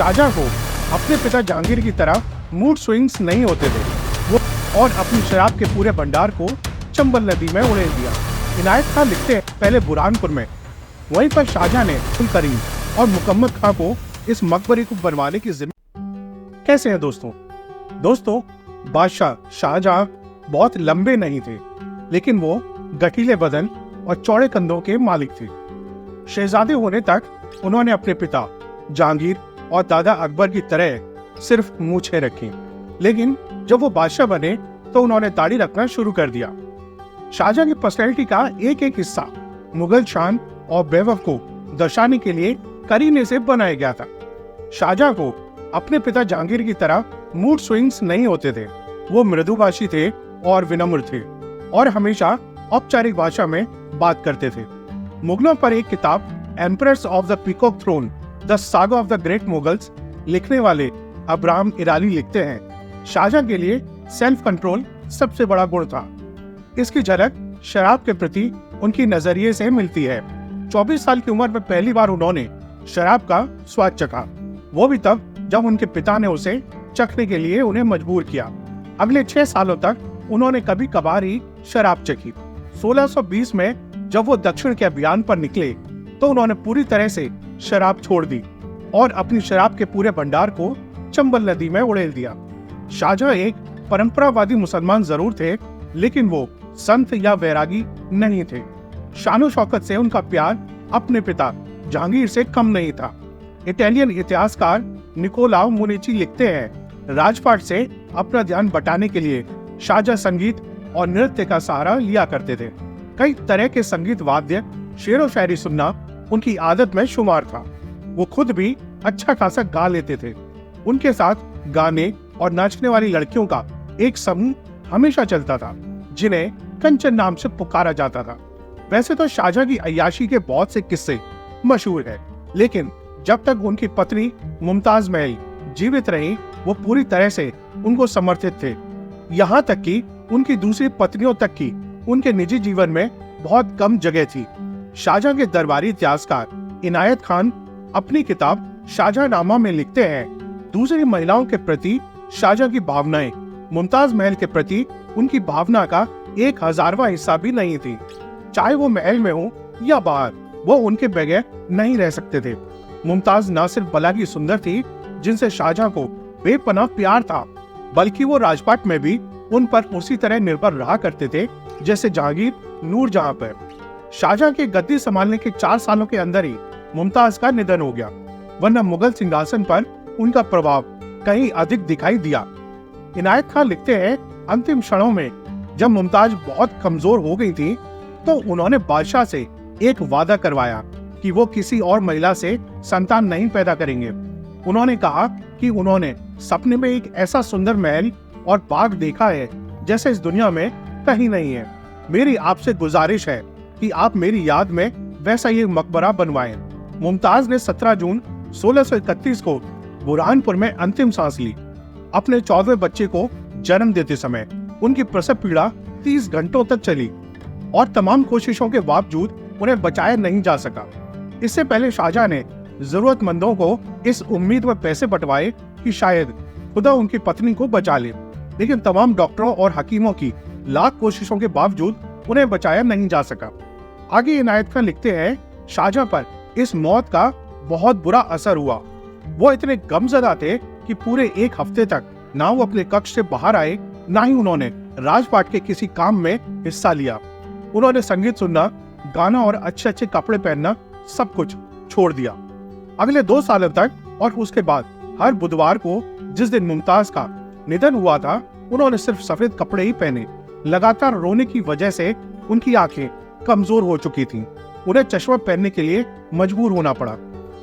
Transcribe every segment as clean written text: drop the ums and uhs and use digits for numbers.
शाहजहां को अपने पिता जहांगीर की तरह मूड स्विंग्स नहीं होते थे वो और अपनी शराब के पूरे भंडार को चंबल नदी में उड़ेल दिया। इनायत खान लिखते हैं पहले बुरहानपुर में, वहीं पर शाहजहां ने अब्दुल करीम और मुकम्मद खां को इस मकबरे को बनवाने की जिम्मेदारी। कैसे हैं दोस्तों, बादशाह शाहजहां बहुत लंबे नहीं थे, लेकिन वो गठीले बदन और चौड़े कंधों के मालिक थे। शहजादे होने तक उन्होंने अपने पिता जहांगीर और दादा अकबर की तरह सिर्फ मूछें रखी, लेकिन जब वो बादशाह बने तो उन्होंने दाढ़ी रखना शुरू कर दिया। शाहजहां की पर्सनैलिटी का एक एक हिस्सा मुगल शान और वैभव को दर्शाने के लिए करीने से बनाया गया था। शाहजहां को अपने पिता जहांगीर की तरह मूड स्विंग्स नहीं होते थे। वो मृदुभाषी थे और विनम्र थे और हमेशा औपचारिक भाषा में बात करते थे। मुगलों पर एक किताब emperors of the peacock throne the saga of the great Mughals लिखने वाले अब्राहम इराली लिखते हैं, शाहजहां के लिए सेल्फ कंट्रोल सबसे बड़ा गुण था। इसकी झलक शराब के प्रति उनकी नजरिए से मिलती है। 24 साल की उम्र में पहली बार उन्होंने शराब का स्वाद चखा, वो भी तब जब उनके पिता ने उसे चखने के लिए उन्हें मजबूर किया। अगले 6 सालों तक उन्होंने कभी कभार ही शराब चखी। 1620 में जब वो दक्षिण के अभियान पर निकले तो उन्होंने पूरी तरह से शराब छोड़ दी और अपनी शराब के पूरे भंडार को चंबल नदी में उड़ेल दिया। शाहजहां एक परंपरावादी मुसलमान जरूर थे, लेकिन वो संत या वैरागी नहीं थे। शानो शौकत से उनका प्यार अपने पिता जहांगीर से कम नहीं था। इटालियन इतिहासकार निकोलाओ मुनिची लिखते हैं, राजपाट से अपना ध्यान बटाने के लिए शाहजहां संगीत और नृत्य का सहारा लिया करते थे। कई तरह के संगीत वाद्य, शेर व शायरी सुनना उनकी आदत में शुमार था। वो खुद भी अच्छा खासा गा लेते थे। उनके साथ गाने और नाचने वाली लड़कियों का एक समूह हमेशा चलता था, जिन्हें कंचन नाम से पुकारा जाता था। वैसे तो शाहजहां की अय्याशी के बहुत से किस्से मशहूर हैं, लेकिन जब तक उनकी पत्नी मुमताज महल जीवित रही, वो पूरी तरह से उनको समर्थित थे। यहाँ तक कि उनकी दूसरी पत्नियों तक की उनके निजी जीवन में बहुत कम जगह थी। शाहजहां के दरबारी इतिहासकार इनायत खान अपनी किताब शाहजहांनामा में लिखते हैं, दूसरी महिलाओं के प्रति शाहजहां की भावनाएं मुमताज महल के प्रति उनकी भावना का 1000वां हिस्सा भी नहीं थी। चाहे वो महल में हो या बाहर, वो उनके बगैर नहीं रह सकते थे। मुमताज न सिर्फ बला की सुंदर थी, जिनसे शाहजहां को बेपनाह प्यार था, बल्कि वो राजपाट में भी उन पर उसी तरह निर्भर रहा करते थे जैसे जहांगीर नूरजहां पर। शाहजहां के गद्दी संभालने के 4 सालों के अंदर ही मुमताज का निधन हो गया, वरना मुगल सिंहासन पर उनका प्रभाव कहीं अधिक दिखाई दिया। इनायत खान लिखते हैं, अंतिम क्षणों में जब मुमताज बहुत कमजोर हो गई थी, तो उन्होंने बादशाह से एक वादा करवाया कि वो किसी और महिला से संतान नहीं पैदा करेंगे। उन्होंने कहा कि उन्होंने सपने में एक ऐसा सुंदर महल और बाग देखा है जैसे इस दुनिया में कहीं नहीं है। मेरी आपसे गुजारिश है कि आप मेरी याद में वैसा ये मकबरा बनवाएं। मुमताज ने 17 जून 1631 को बुरहानपुर में अंतिम सांस ली। अपने 14वें बच्चे को जन्म देते समय उनकी प्रसव पीड़ा 30 घंटों तक चली और तमाम कोशिशों के बावजूद उन्हें बचाया नहीं जा सका। इससे पहले शाहजहां ने जरूरतमंदों को इस उम्मीद में पैसे बंटवाए कि शायद खुदा उनकी पत्नी को बचा ले, लेकिन तमाम डॉक्टरों और हकीमों की लाख कोशिशों के बावजूद उन्हें बचाया नहीं जा सका। आगे इनायत खान लिखते हैं, शाहजहां पर इस मौत का बहुत बुरा असर हुआ। वो इतने गमज़दा थे कि पूरे 1 हफ्ते तक ना वो अपने कक्ष से बाहर आए, ना ही उन्होंने राजपाट के किसी काम में हिस्सा लिया। उन्होंने संगीत सुनना, गाना और अच्छे अच्छे कपड़े पहनना सब कुछ छोड़ दिया। अगले 2 सालों तक और उसके बाद हर बुधवार को, जिस दिन मुमताज का निधन हुआ था, उन्होंने सिर्फ सफेद कपड़े ही पहने। लगातार रोने की वजह से उनकी आंखें कमजोर हो चुकी थीं। उन्हें चश्मा पहनने के लिए मजबूर होना पड़ा।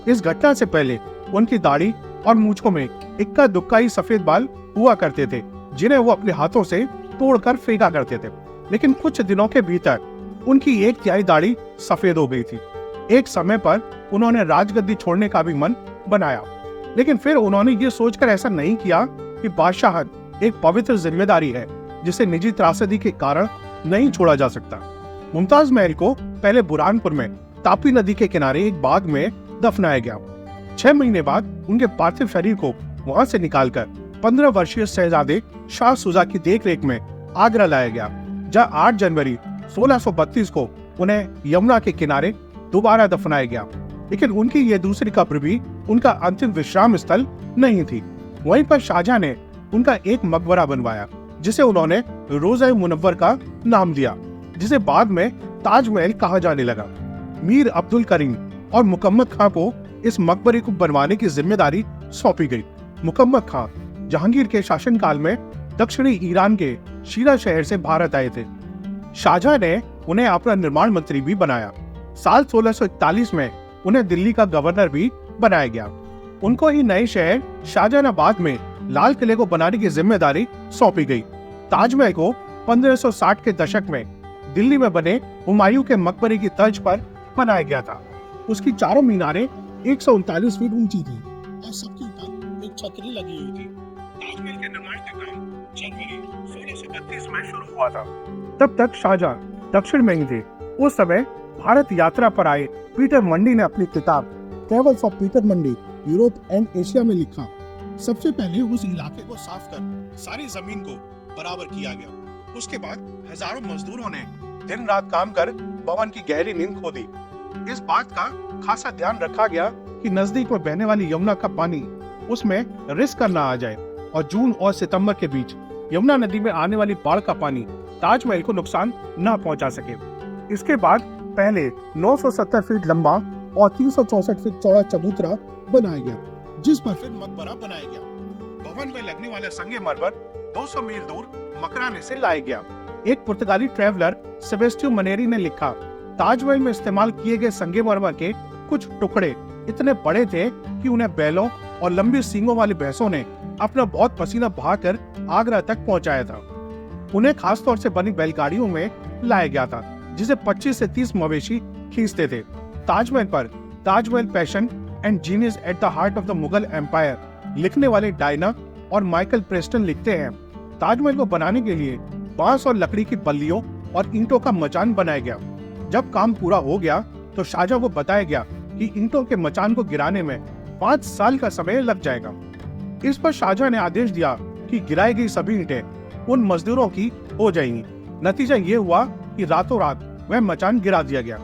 इस घटना से पहले उनकी दाढ़ी और मूंछों में इक्का दुक्का ही सफेद बाल हुआ करते थे, जिन्हें वो अपने हाथों से तोड़कर फेंका करते थे। लेकिन कुछ दिनों के भीतर उनकी 1/3 दाढ़ी सफेद हो गई थी। एक समय पर उन्होंने राजगद्दी छोड़ने का भी मन बनाया, लेकिन फिर उन्होंने ये सोचकर ऐसा नहीं किया कि बादशाहत एक पवित्र जिम्मेदारी है जिसे निजी त्रासदी के कारण नहीं छोड़ा जा सकता। मुमताज महल को पहले बुरहानपुर में तापी नदी के किनारे एक बाग में दफनाया गया। 6 महीने बाद उनके पार्थिव शरीर को वहां से निकालकर 15 वर्षीय शहजादे शाह सुजा की देखरेख में आगरा लाया गया, जहां 8 जनवरी 1632 को उन्हें यमुना के किनारे दोबारा दफनाया गया। लेकिन उनकी यह दूसरी कब्र भी उनका अंतिम विश्राम स्थल नहीं थी। वहीं पर शाहजहां ने उनका एक मकबरा बनवाया, जिसे उन्होंने रोज़ा मुनव्वर का नाम दिया, जिसे बाद में ताजमहल कहा जाने लगा। मीर अब्दुल करीम और मुकम्मद खां को इस मकबरे को बनवाने की जिम्मेदारी सौंपी गई। मुकम्मद खां जहांगीर के शासनकाल में दक्षिणी ईरान के शीरा शहर से भारत आए थे। शाहजहां ने उन्हें अपना निर्माण मंत्री भी बनाया। साल 1641 में उन्हें दिल्ली का गवर्नर भी बनाया गया। उनको ही नए शहर शाहजहानाबाद में लाल किले को बनाने की जिम्मेदारी सौंपी गई। ताजमहल को 1560 के दशक में दिल्ली में बने हुमायूं के मकबरे की तर्ज पर बनाया गया था। उसकी चारों मीनारें 139 फीट ऊंची थी और सबके ऊपर एक छतरी लगी हुई थी। ताजमहल के निर्माण का काम जनवरी 1632 में शुरू हुआ था। तब तक शाहजहां दक्षिण में ही थे। उस समय भारत यात्रा पर आए पीटर मंडी ने अपनी किताब travels of Peter Mandi Europe and Asia में लिखा, सबसे पहले उस इलाके को साफ कर सारी जमीन को बराबर किया गया। उसके बाद हजारों मजदूरों ने दिन रात काम कर भवन की गहरी नींद खो दी। इस बात का खासा ध्यान रखा गया कि नजदीक में बहने वाली यमुना का पानी उसमें रिस्क न आ जाए और जून और सितंबर के बीच यमुना नदी में आने वाली बाढ़ का पानी ताजमहल को नुकसान न पहुंचा सके। इसके बाद पहले 970 फीट लंबा और 364 फीट चौड़ा चबूतरा बनाया गया, जिस पर फिर मकबरा बनाया गया। भवन में लगने वाले संगमरमर 200 मील दूर मकराने से लाया गया। एक पुर्तगाली ट्रैवलर सेबेस्टियो मनेरी ने लिखा, ताजमहल में इस्तेमाल किए गए संगमरमर के कुछ टुकड़े इतने बड़े थे कि उन्हें बैलों और लंबी सींगों वाली भैंसों ने अपना बहुत पसीना बहाकर आगरा तक पहुंचाया था। उन्हें खासतौर से बनी बैलगाड़ियों में लाया गया था, जिसे 25 से 30 मवेशी खींचते थे। ताजमहल पर Taj Mahal passion and genius at the heart of the Mughal empire लिखने वाले डायना और माइकल प्रेस्टन लिखते हैं, ताजमहल को बनाने के लिए बांस और लकड़ी की बल्लियों और ईंटों का मचान बनाया गया। जब काम पूरा हो गया तो शाहजहां को बताया गया कि ईंटों के मचान को गिराने में 5 साल का समय लग जाएगा। इस पर शाहजहां ने आदेश दिया कि गिराई गई सभी ईंटें उन मजदूरों की हो जाएंगी। नतीजा ये हुआ कि रातों रात वह मचान गिरा दिया गया।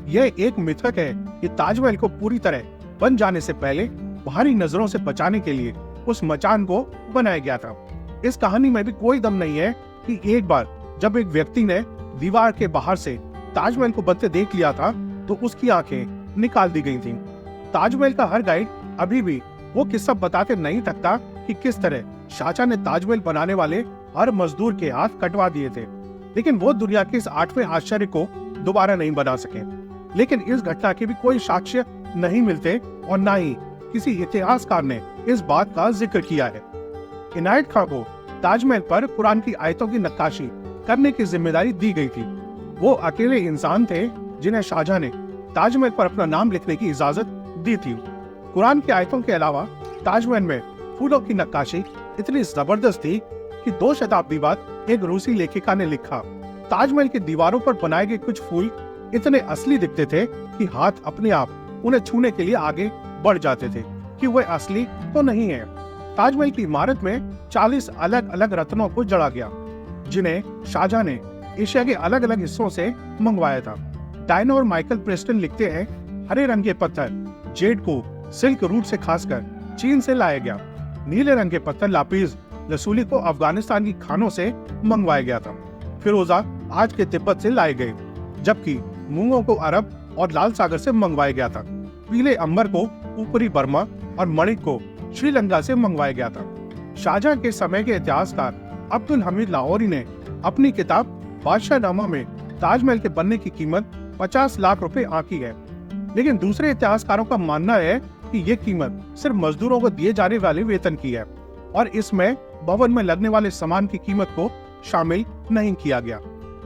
यह एक मिथक है कि ताजमहल को पूरी तरह बन जाने से पहले बाहरी नजरों से बचाने के लिए उस मचान को बनाया गया था। इस कहानी में भी कोई दम नहीं है कि एक बार जब एक व्यक्ति ने दीवार के बाहर से ताजमहल को बनते देख लिया था तो उसकी आंखें निकाल दी गई थीं। ताजमहल का हर गाइड अभी भी वो किस्सा बताते नहीं थकता कि किस तरह शाहजहां ने ताजमहल बनाने वाले हर मजदूर के हाथ कटवा दिए थे, लेकिन वो दुनिया के इस 8वें आश्चर्य को दोबारा नहीं बना सके। लेकिन इस घटना के भी कोई साक्ष्य नहीं मिलते और न ही किसी इतिहासकार ने इस बात का जिक्र किया है। इनायत खां को ताजमहल पर कुरान की आयतों की नक्काशी करने की जिम्मेदारी दी गई थी। वो अकेले इंसान थे जिन्हें शाहजहां ने ताजमहल पर अपना नाम लिखने की इजाजत दी थी। कुरान की आयतों के अलावा ताजमहल में फूलों की नक्काशी इतनी जबरदस्त थी कि 2 शताब्दी बाद एक रूसी लेखिका ने लिखा, ताजमहल की दीवारों पर बनाए गए कुछ फूल इतने असली दिखते थे कि हाथ अपने आप उन्हें छूने के लिए आगे बढ़ जाते थे कि वह असली तो नहीं है। ताजमहल की इमारत में 40 अलग अलग रत्नों को जड़ा गया, जिन्हें शाहजहां ने एशिया के अलग अलग हिस्सों से मंगवाया था। डायना और माइकल प्रेस्टन लिखते हैं, हरे रंग के पत्थर जेड को सिल्क रूट से खासकर चीन से लाया गया। नीले रंग के पत्थर लापीज लसूली को अफगानिस्तान की खानों से मंगवाया गया था। फिरोजा आज के तिब्बत से लाए गए, जबकि मूंगों को अरब और लाल सागर से मंगवाया गया था। पीले अंबर को ऊपरी बर्मा और मणिक को श्रीलंका से मंगवाया गया था। शाहजहां के समय के इतिहासकार अब्दुल हमीद लाहौरी ने अपनी किताब बादशाहनामा में ताजमहल के बनने की कीमत 50 लाख रुपए आंकी है, लेकिन दूसरे इतिहासकारों का मानना है कि यह कीमत सिर्फ मजदूरों को दिए जाने वाले वेतन की है और इसमें भवन में लगने वाले सामान की कीमत को शामिल नहीं किया गया।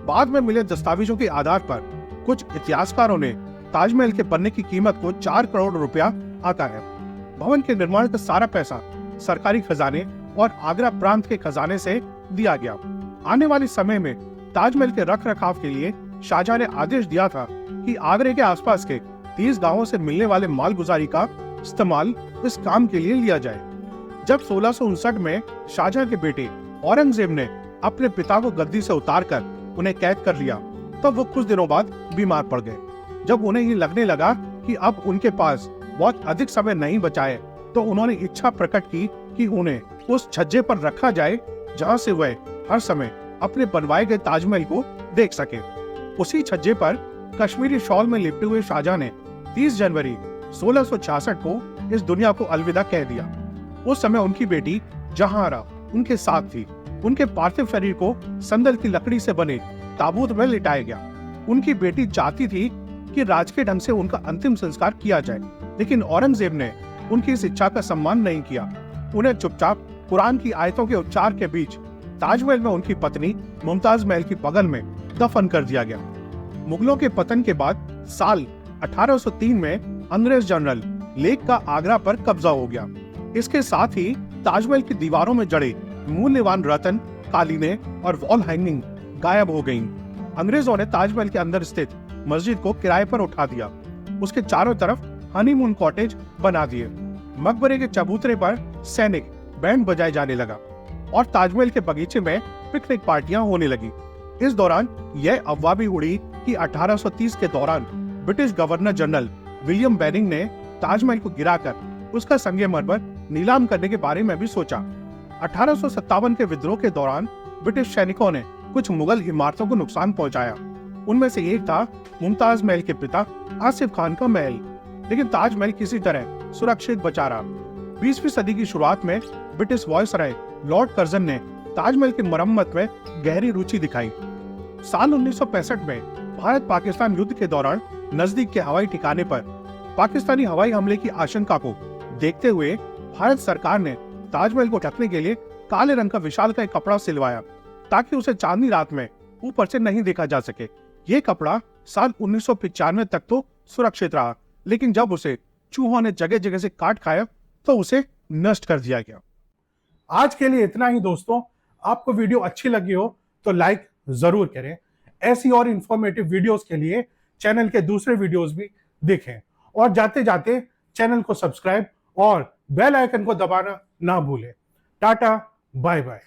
बाद में मिले दस्तावेजों के आधार पर कुछ इतिहासकारों ने ताजमहल के बनने की कीमत को 4 करोड़ रुपया आंका है। भवन के निर्माण का सारा पैसा सरकारी खजाने और आगरा प्रांत के खजाने से दिया गया। आने वाले समय में ताजमहल के रख रखाव के लिए शाहजहां ने आदेश दिया था कि आगरे के आसपास के 30 गांवों से मिलने वाले मालगुजारी का इस्तेमाल इस काम के लिए लिया जाए। जब 1659 में शाहजहां के बेटे औरंगजेब ने अपने पिता को गद्दी से उतारकर उन्हें कैद कर लिया, तब वो कुछ दिनों बाद बीमार पड़ गए। जब उन्हें ये लगने लगा कि अब उनके पास बहुत अधिक समय नहीं बचा है, तो उन्होंने इच्छा प्रकट की कि उन्हें उस छज्जे पर रखा जाए जहां से वह हर समय अपने बनवाए गए ताजमहल को देख सके। उसी छज्जे पर कश्मीरी शॉल में लिपटे हुए शाहजहां ने 30 जनवरी 1666 को इस दुनिया को अलविदा कह दिया। उस समय उनकी बेटी जहांआरा उनके साथ थी। उनके पार्थिव शरीर को संदल की लकड़ी से बने ताबूत में लिटाया गया। उनकी बेटी चाहती थी कि राजकीय ढंग से उनका अंतिम संस्कार किया जाए, लेकिन औरंगजेब ने उनकी इस इच्छा का सम्मान नहीं किया। उन्हें चुपचाप कुरान की आयतों के उच्चार के बीच ताजमहल में उनकी पत्नी मुमताज महल की बगल में दफन कर दिया गया। मुगलों के पतन के बाद साल 1803 में अंग्रेज जनरल लेक का आगरा पर कब्जा हो गया। इसके साथ ही ताजमहल की दीवारों में जड़े मूल्यवान रत्न, कालीनें और वॉल हैंगिंग गायब हो गईं। अंग्रेजों ने ताजमहल के अंदर स्थित मस्जिद को किराए पर उठा दिया। उसके चारों तरफ हनीमून कॉटेज बना दिए। मकबरे के चबूतरे पर सैनिक बैंड बजाए जाने लगा और ताजमहल के बगीचे में पिकनिक पार्टियां होने लगी। इस दौरान यह अफवाह भी उड़ी कि 1830 के दौरान British governor general William benign ने ताजमहल को गिराकर उसका संगमरमर नीलाम करने के बारे में भी सोचा। 1857 के विद्रोह के दौरान ब्रिटिश सैनिकों ने कुछ मुगल इमारतों को नुकसान पहुंचाया। उनमें से एक था मुमताज महल के पिता आसिफ खान का महल, लेकिन ताजमहल किसी तरह सुरक्षित बचा रहा। 20वीं सदी की शुरुआत में ब्रिटिश वायसराय लॉर्ड कर्जन ने ताजमहल की मरम्मत में गहरी रुचि दिखाई। साल 1965 में भारत पाकिस्तान युद्ध के दौरान नजदीक के हवाई ठिकाने पर पाकिस्तानी हवाई हमले की आशंका को देखते हुए भारत सरकार ने ताजमहल को ढकने के लिए काले रंग का विशालकाय कपड़ा सिलवाया, ताकि उसे चांदनी रात में ऊपर से नहीं देखा जा सके। ये कपड़ा साल 1995 तक तो सुरक्षित रहा, लेकिन जब उसे चूहों ने जगह जगह से काट खाया तो उसे नष्ट कर दिया गया। आज के लिए इतना ही दोस्तों। आपको वीडियो अच्छी लगी हो तो लाइक जरूर करें। ऐसी और इंफॉर्मेटिव वीडियोस के लिए चैनल के दूसरे वीडियोस भी देखें और जाते जाते चैनल को सब्सक्राइब और बेल आइकन को दबाना ना भूलें। Tata, bye bye.